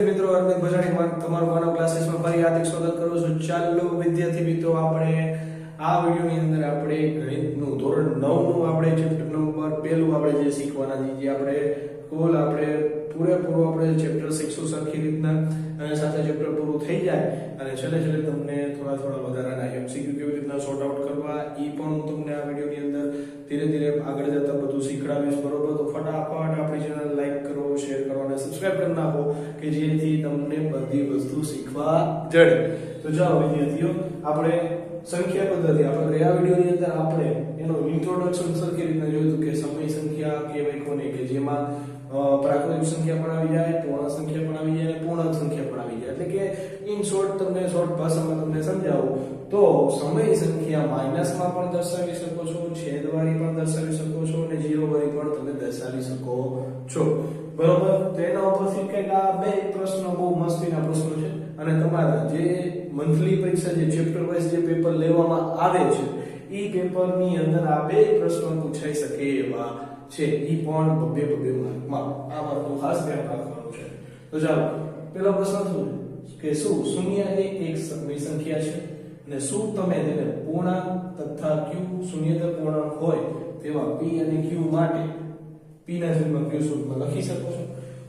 મિત્રો અરવિંદ ભજાણી તમારું માનવ ક્લાસીસમાં ફરી હાર્દિક સ્વાગત કરું છું। ચાલો વિદ્યાર્થી મિત્રો, આપણે આ વિડિયોની અંદર આપણે ગણિતનું ધોરણ 9 નું આપણે ચેપ્ટર નંબર 1 આપણે જે શીખવાના છે, જે આપણે કુલ આપણે પૂરેપૂરું આપણે ચેપ્ટર શીખશું સરખી રીતના, અને સાથે ચેપ્ટર પૂરું થઈ જાય અને છેલ્લે તમને થોડા વધારાના એમસીક્યુ કેવી રીતના સોર્ટ આઉટ કરવા ઈ પણ હું તમને આ વિડિયોની અંદર ધીરે આગળ જતા બધું શીખડાવીશ। બરોબર, તો ફટાફટ આપણી ચેનલ લાઈક કરો, શેર કરો અને સબસ્ક્રાઇબ કરી નાખો કે જેથી તમને બધી વસ્તુ શીખવા જડે। તો ચાલો વિદ્યાર્થીઓ, આપણે સંખ્યા પદ્ધતિ આપણે ગયા વિડિયોની અંદર આપણે એનો ઇન્ટ્રોડક્શન સરખી રીતના જોયું કે સમય સંખ્યા કહેવાય કોને, કે જેમાં પ્રાકૃતિક સંખ્યા પણ આવી જાય, પૂર્ણાંક સંખ્યા પણ આવી જાય અને પૂર્ણાંક સંખ્યા પણ આવી જાય। એટલે કે ઇન શોર્ટ તમને શોર્ટ ભાષામાં તમને સમજાવું તો સમય સંખ્યા માઈનસમાં પણ દર્શાવી શકો છો, છેદવાળી પણ દર્શાવી શકો છો અને ઝીરો વાળી પણ તમે દર્શાવી શકો છો। બરોબર, તો એના ઉપરથી કંઈક આ બે પ્રશ્નો બહુ મસ્તીના પ્રશ્નો છે અને તમારા જે મંથલી પરીક્ષા જે ચેપ્ટર વાઇઝ જે પેપર લેવામાં આવે છે ઈ પેપરની અંદર આ બે પ્રશ્નો પૂછાઈ શકે એવા છે, ઈ પણ બે માર્કમાં। આ વાતનું ખાસ ધ્યાન રાખવાનું છે। તો ચાલો, પહેલો પ્રશ્ન શું છે કે શું શૂન્ય એ એક સમય સંખ્યા છે અને શું તમે તેને પૂર્ણાંક તથા q શૂન્યતર પૂર્ણાંક હોય તેવા p અને q માટે p ના છેદમાં q સ્વરૂપમાં લખી શકો છો?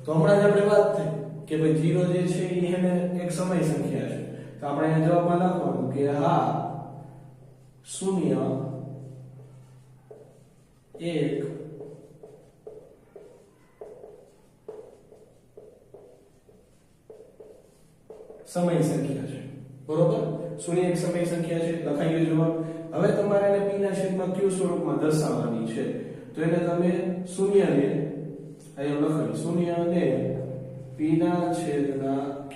તો હમણાં જ આપણે વાત થઈ કે ભાઈ 0 જે છે એ એને એક સમય સંખ્યા છે, તો આપણે અહીં જવાબમાં લખવાનું કે હા, શૂન્ય એક સમય સંખ્યા છે। બરોબર, શૂન્ય એક સમય સંખ્યા છે, લખાઈ ગયો જવાબ। હવે તમારે એને p ના છેદમાં q સ્વરૂપમાં દર્શાવવાની છે, તો એને તમે શૂન્યને અહીંયા લખાય, શૂન્યને p ના છેદના q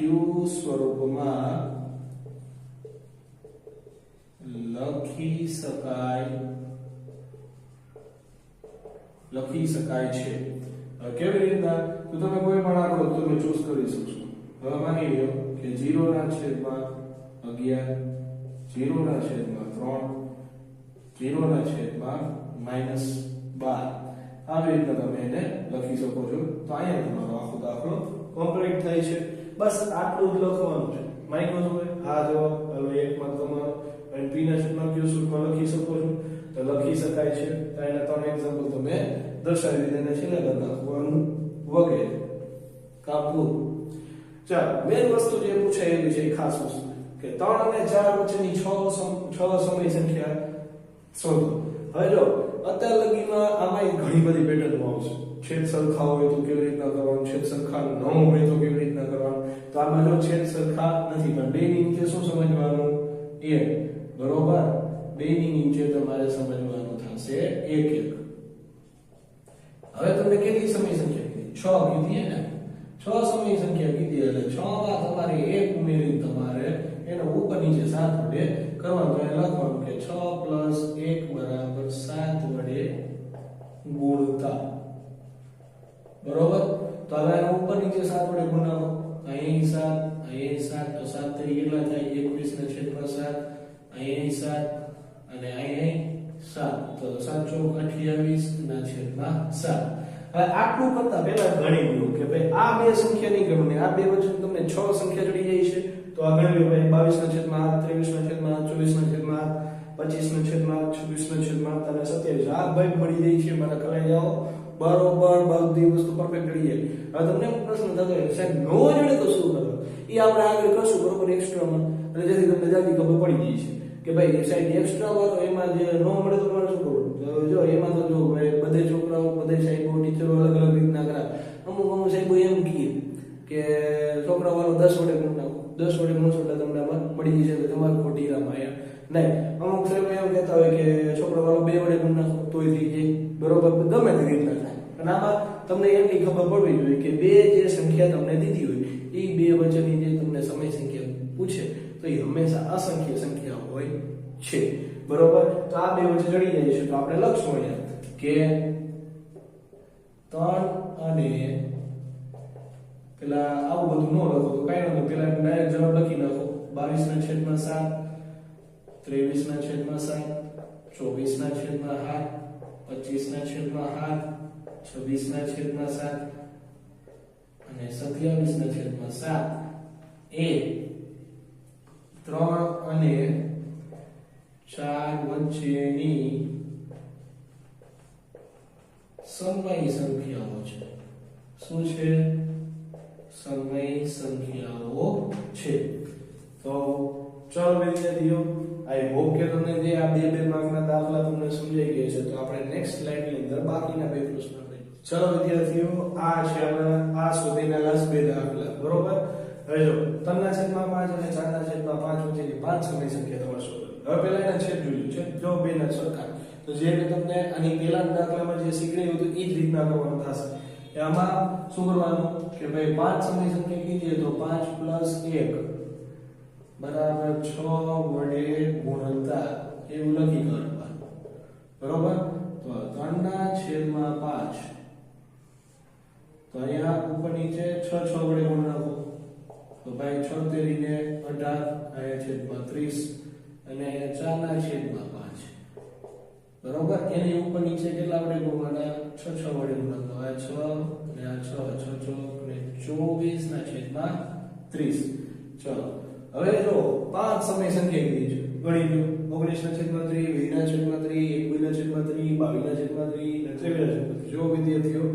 સ્વરૂપમાં લખી શકાય છે। કેવી રીતના? તો તમે કોઈ પણ આંકડો તમે ચૂઝ કરી શકશો। હવે માની લો કે 0 ના છેદમાં 11, 0 ના છેદમાં 3, 0 ના છેદમાં -12, આવી રીતના તમે એને લખી શકો છો। તો અહીંયા તમારો આખો દાખલો કમ્પ્લીટ થાય છે। બસ આટલું જ લખવાનું છે। માઈકો જોવે આ જવાબ હવે એકમાં તમારો અને p ના છેદમાં q સ્વરૂપમાં લખી શકો છો, તો લખી શકાય છે। તો એના ત્રણ એક્ઝામ્પલ તમે દર્શાવી દીધા, છેલ્લે કરી નાખવાનું વગેરે કાપવું। ચાલો, મેન વસ્તુ જે પૂછાયેલી છે એ ખાસ વસ્તુ કે 3 અને 4 વચ્ચેની 6 સમય સંખ્યા શોધો। હવે જો અત્યાર લગીમાં આમાં ઘણી બધી પેટર્નો આવશે, છેદ સરખા હોય તો કેવી રીતના કરવાનું, છેદ સરખા ન હોય તો કેવી રીતના કરવાનું। તો આમાં જો છેદ સરખા નથી પણ બે ની નીચે શું સમજવાનું? 1, બરોબર, બે ની નીચે તમારે સમજવાનું થશે 1 1। હવે તમને કેટલી સમય સંખ્યા કીધી? 6 કીધી ને, 6 સમય સંખ્યા કીધી એટલે 6 માં તમારે 1 ઉમેરી તમારે એનો ઉપર નીચે 7 વડે કરવાનું। તો લખવાનું કે 6 + 1 = 7 વડે ગુણતા। બરોબર, તો હવે એનો ઉપર નીચે 7 વડે ગુણાવો, અહીં 7 અહીં 7, તો 7 તરી કેટલા થાય? 21/7, અહીં 7 અને અહીં 7, તો 7 × 28/7। હવે આટલું કરતા પહેલા ગણી લો કે ભાઈ આ બે સંખ્યા નહીં ગણવાની, આ બે વચ્ચે તમને 6 સંખ્યા જડી જાય છે, તો આ ગણી લો ભાઈ 22/8, 23/8, 24/8, 25/8, 26/8 અને 27 આ ભાઈ મળી જાય છે મારા કરાઈ જાઓ। બરોબર, બધી વસ્તુ પરફેક્ટ મળી જાય। હવે તમને પ્રશ્ન થતો હોય સાહેબ નો જડે તો શું કરવું? એ આપણે આગળ કરશું બરોબર એક્સ્ટ્રામાં, અને જેથી તમને જલ્દી ખબર પડી જાય છે કે ભાઈ સાહેબ એક્સ્ટ્રા વાળો એમાં જે નો મળે તો તમારે શું કરવું? તો જો એમાં તો જો ભાઈ બધે છોકરાઓ બધે સાહેબો ટીચરો અલગ રીતના કરાવે। અમુક સાહેબો એમ કહે કે છોકરા વાળો 10 વડે ગુણ નાખો, 10 વડે ગુણશો એટલે તમને મળી જશે, તો તમારે ખોટી રામાં નહીં। અમુક સાહેબ એમ કહેતા હોય કે છોકરા વાળો 2 વડે ગુણ નાખો તોય થઈ જાય, બરોબર, ગમે તે રીતના થાય। અને આમાં તમને એટલી ખબર પડવી જોઈએ કે બે જે સંખ્યા તમને દીધી હોય એ બે વચ્ચેની જે તમને સમય સંખ્યા પૂછે તો એ હંમેશા અસંખ્ય સંખ્યા હોય છે। બરોબર, તો આ બે વચ્ચે જડી જાય છે, તો આપણે લખશું અહીંયા કે 3 અને પેલા આવું બધું ન લખો તો કાઈ ન, પેલા ડાયરેક્ટ જવાબ લખી નાખો 22/7, 23/7, 24/8, 25/8, 26/7 અને 27/7 એ 3 અને 4 વચ્ચેની સમય સંખ્યાઓ છે. શું છે? સમય સંખ્યાઓ છે. તો ચાલો વિદ્યાર્થીઓ, આઈ હોપ કે તમને જે આ બે માર્કના દાખલા તમને સમજાઈ ગયા છે. તો આપણે નેક્સ્ટ સ્લાઇડની અંદર બાકીના બે પ્રશ્નો લઈએ. ચાલો વિદ્યાર્થીઓ, આ છે આપણા આ સુધીના લાસ્ટ બે દાખલા, બરોબર? હવે જો 3/5 અને 4/5 વચ્ચેની 5 સમય સંખ્યા તમારે શોધવાની. હવે પહેલા એના છેદ જોયું છે, જો બેના સરખા. તો જે મેં તમને આની પહેલાના દાખલામાં જે શીખવાડ્યું હતું એ જ રીતના કરવાનું થશે. આમાં શું કરવાનું કે ભાઈ 5 સમય સંખ્યા કીધી તો 5 + 1 બરાબર 6 વડે ગુણતા એવું લખી કાઢવાનું, બરોબર? તો 3/5 તો અહીંયા ઉપર નીચે 6 વડે ગુણ નાખો તો ભાઈ 6 તેરીને 18 અહીંયા છેદમાં 30 અને 4/5 બરોબર. એની ઉપર નીચે કેટલા વડે ગુણવાના? 6 વડે ગુણવાનો. આ 6 અને આ 6 અને 24/30. ચલો હવે જો 5 સમય સંખ્યા કીધી છે, ગણી લો. 19/3, 20/3, 21/3, 22/3 અને 23/3. જો વિદ્યાર્થીઓ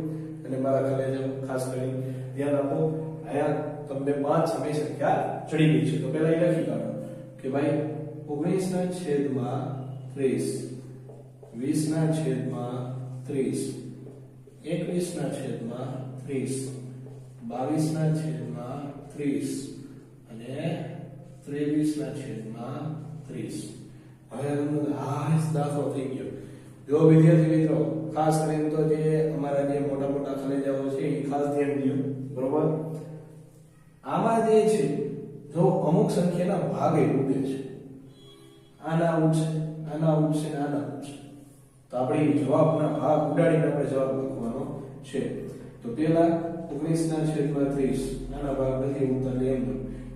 અને મારા ઘરે ખાસ કરી ધ્યાન આપો, અહીંયા તમને 5 સમય સંખ્યા ચડી ગઈ છે. તો પહેલા એ લખી કાઢો કે ભાઈ 19/30, 20/30, 21/30, 22/30 અને 23/30. હવે આ દાખલો થઈ ગયો. જો વિદ્યાર્થી મિત્રો ખાસ કરીને તો જે અમારા જે મોટા મોટા ખલેજાઓ છે એ ખાસ ધ્યાન દો, બરોબર? આમાં જે છે જો અમુક સંખ્યાના ભાગે ઉડે છે, આના ઉડશે, આના ઉડશે, આના ઉડશે. તો આપણે જવાબના ભાગ ઉડાડીને આપણે જવાબ લખવાનો છે. તો પહેલા 19/30 નાના ભાગ નથી ઉડતા એમ.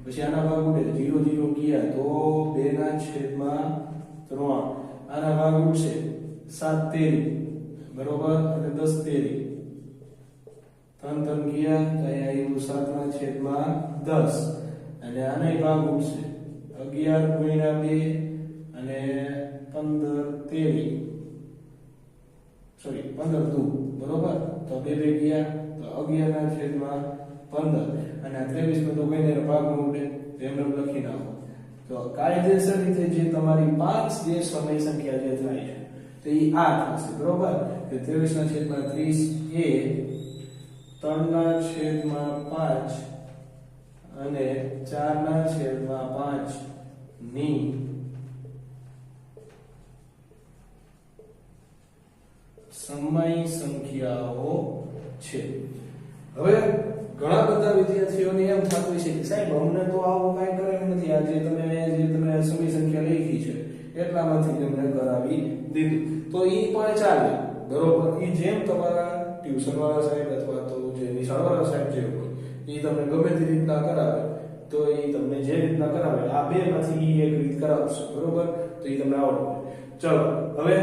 પછી આના ભાગ ઉડે 0 0 ગયા તો 2/3. આના ભાગ ઉડશે 7 તેરી, બરોબર? અને 10 તેરી. 3 ગયા તો અહીંયા 7/10 અને આનો ભાગ ઉડશે 11 × 2 અને 15 તેરી, સોરી 15 દુ, બરોબર? તો 2 ગયા તો 11/15 અને 23 માં તો કોઈને ભાગમાં ઉડે એમ લખી નાખો. તો કાયદેસર રીતે જે તમારી 5 જે સમય સંખ્યા જે થાય છે તો એ આ થશે, બરોબર? કે 23/30 એ 3/5 અને 4/5 ની સમય સંખ્યાઓ છે. હવે ઘણા બધા વિદ્યાર્થીઓને એમ થતું છે કે સાહેબ અમને તો આવું કાંઈ કરે નથી, આ જે તમે સમય સંખ્યા લખી છે એટલામાંથી તમને કરાવી દીધું. તો એ પણ ચાલે, બરોબર? એ જેમ તમારા ટ્યુશન વાળા સાહેબ અથવા તો જે નિશાળ વાળા સાહેબ જે હોય એ તમને ગમે તે રીતના કરાવે તો એ તમને જે રીતના કરાવે આ બે માંથી એક રીત કરાવશે, બરોબર? તો એ તમને આવડે. ચલો હવે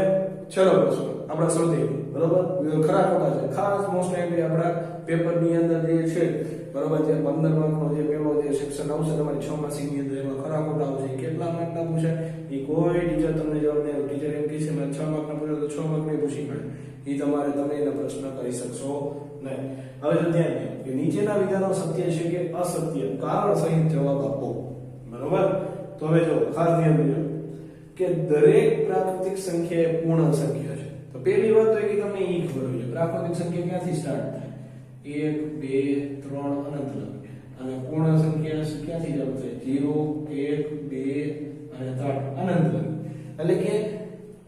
છેલ્લો પ્રશ્ન આપણા સૌથી, બરોબર? ખરા ખોટા છે. ખાસ મોસ્ટ ઓફલી આપણા પેપરની અંદર જે છે, બરોબર, જે 15 માર્કનો જે પેલો જે સેક્શન આવશે તમારી 6 માસિકની અંદર એમાં ખરા ખોટા આવશે. કેટલા માર્કના પૂછાય એ કોઈ ટીચર તમને જવાબ નહીં આપે. ટીચર એમ કહે છે મેં 6 માર્કના પૂછ્યો તો 6 માર્કની પૂછી પડે. એ તમે એના પ્રશ્ન કરી શકશો નહીં. હવે જો ધ્યાન દો કે નીચેના વિધાનો સત્ય છે કે અસત્ય, કારણ સહિત જવાબ આપો, બરોબર? તો હવે જો ખાસ ધ્યાન દેજો કે દરેક પ્રાકૃતિક સંખ્યા એ પૂર્ણ સંખ્યા છે. તો પહેલી વાત તો એ કે તમને ઈ ખબર હોય પ્રાકૃતિક સંખ્યા ક્યાંથી સ્ટાર્ટ થાય? 1 2 3 અનંત લગી. અને પૂર્ણ સંખ્યા ક્યાંથી ચાલુ થાય? 0 1 2 અને 3 અનંત લગી. એટલે કે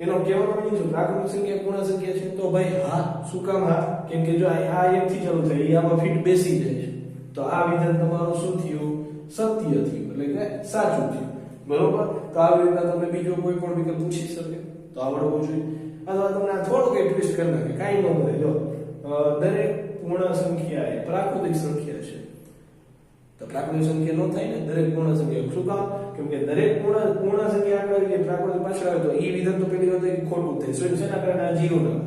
એનો કહેવાનો મીનિંગ શું? પ્રાકૃતિક સંખ્યા પૂર્ણ સંખ્યા છે. તો ભાઈ હા, શું કામ હા? કેમ કે જો આ 1 થી ચાલુ થાય, એ આમાં ફિટ બેસી જાય છે. તો આ વિધાન તમારું શું થયું? સત્ય થયું, એટલે કે સાચું થયું, બરોબર? તો આવી રીતના તમને બીજો કોઈ પણ વિકલ્પ પૂછી શકે તો આવડવું જોઈએ. અથવા તમને થોડુંક એક ટ્વિસ્ટ કરી નાખે, કાંઈ ન મળે. જો દરેક પૂર્ણ સંખ્યા એ પ્રાકૃતિક સંખ્યા છે. તો પ્રાકૃતિક સંખ્યા નો થાય ને દરેક પૂર્ણ સંખ્યા. શું કામ? કેમ કે દરેક પૂર્ણ સંખ્યા આગળ જે પ્રાકૃતિક પાછળ આવે તો એ વિધાન તો પેલી વાત ખોટું થાય. શું છે? એના કારણે આ 0 ના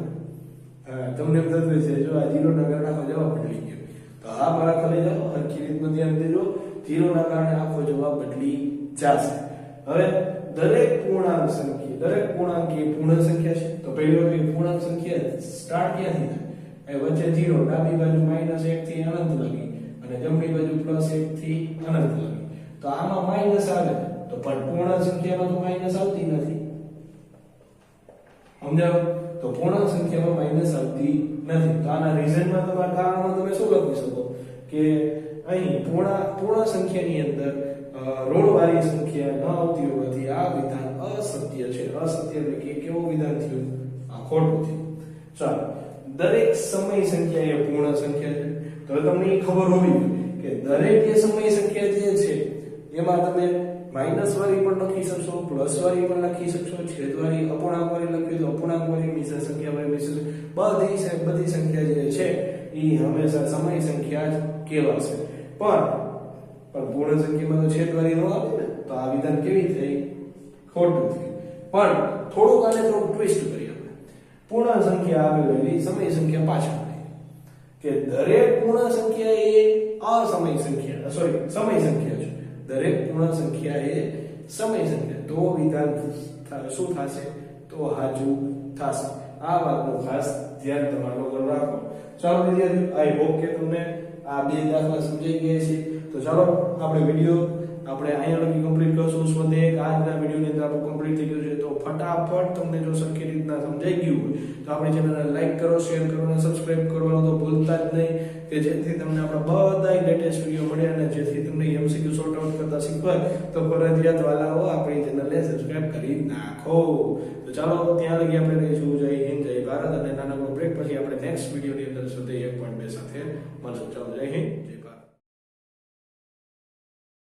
તમને એમ થતું છે જો આ 0 ના કારણે આખો જવાબ બદલી ગયો. તો હા મારા ખાલી જાઓ હરખી રીતનું ધ્યાન દેજો. 0 ના કારણે આખો જવાબ બદલી જશે. હવે દરેક પૂર્ણાંક સંખ્યા એ પૂર્ણ સંખ્યા છે. તો પહેલી વાત પૂર્ણાંક સંખ્યા સ્ટાર્ટ ક્યાંથી થાય? વચ્ચે 0, ડાબી બાજુ -1 થી અનંત લગી અને જમણી બાજુ +1 થી અનંત લગી. તો આમાં માઈનસ આવે તો પણ પૂર્ણ સંખ્યામાં તો માઈનસ આવતી નથી. સમજાવો? તો પૂર્ણ સંખ્યામાં માઈનસ આવતી નથી. તો આના રીઝનમાં તમારા કારણમાં તમે શું લખી શકો કે અહીં પૂર્ણ સંખ્યાની અંદર ઋણવાળી સંખ્યા ન આવતી હોવાથી આ વિધાન અસત્ય છે. અસત્ય એટલે કે કેવું વિધાન થયું? આ ખોટું થયું. ચાલો, દરેક સમય સંખ્યા એ પૂર્ણ સંખ્યા છે. તો તમને એ ખબર હોવી કે દરેક એ સમય સંખ્યા જે છે એમાં તમે માઈનસ વાળી પણ લખી શકશો, પ્લસ વાળી પણ લખી શકશો, છેદવાળી અપૂર્ણાંક વાળી લખી તો અપૂર્ણાંક વાળી મિશ્ર સંખ્યા વાળી મિશ્ર બધી સંખ્યા જે છે એ હંમેશા સમય સંખ્યા જ કહેવાશે. પણ પૂર્ણ સંખ્યામાં તો છેદવાળી ન આવે ને, તો આ વિધાન કેવી થઈ? ખોટું થયું. પણ થોડુંક આને થોડુંક ટ્વિસ્ટ કરીએ આપણે. પૂર્ણ સંખ્યા આવેલી સમય સંખ્યા પાછળ કે દરેક પૂર્ણ સંખ્યા એ સમય સંખ્યા છે. દરેક પૂર્ણ સંખ્યા એ સમય સંખ્યા. તો વિધાન શું થશે? તો સાચું થશે. આ વાતનું ખાસ ધ્યાન તમારે લોકો રાખો. ચાલો વિદ્યાર્થીઓ, આઈ હોપ કે તમને આ બે દાખલા સમજાઈ ગયા છે. તો ચાલો આપણે વિડિયો અહીંયા લગી કમ્પ્લીટ કરશું. સ્વદેહ આજના વિડિયોની અંદર આપણું કમ્પ્લીટ થઈ ગયું છે. તો ફટાફટ તમને જો સરખી રીતના સમજાઈ ગયું હોય તો આપણી ચેનલને લાઈક કરો, શેર કરો અને સબસ્ક્રાઇબ કરવાનું તો ભૂલતા જ નહીં, કે જેથી તમને આપણા બધા લેટેસ્ટ વિડિયો મળે અને જેથી તમને એમસીક્યુ સોર્ટ આઉટ કરતા શીખવાય. તો ફરજિયાત વાલાઓ આપણી ચેનલને સબસ્ક્રાઇબ કરી નાખો. તો ચાલો ત્યાં લગી આપણે રહીશું. જય હિન્દ, જય ભારત. અને નાનકડો બ્રેક પછી આપણે નેક્સ્ટ વિડિયોની અંદર સ્વદેહ 1.2 સાથે મળશું. ચાલો, જય હિન્દ.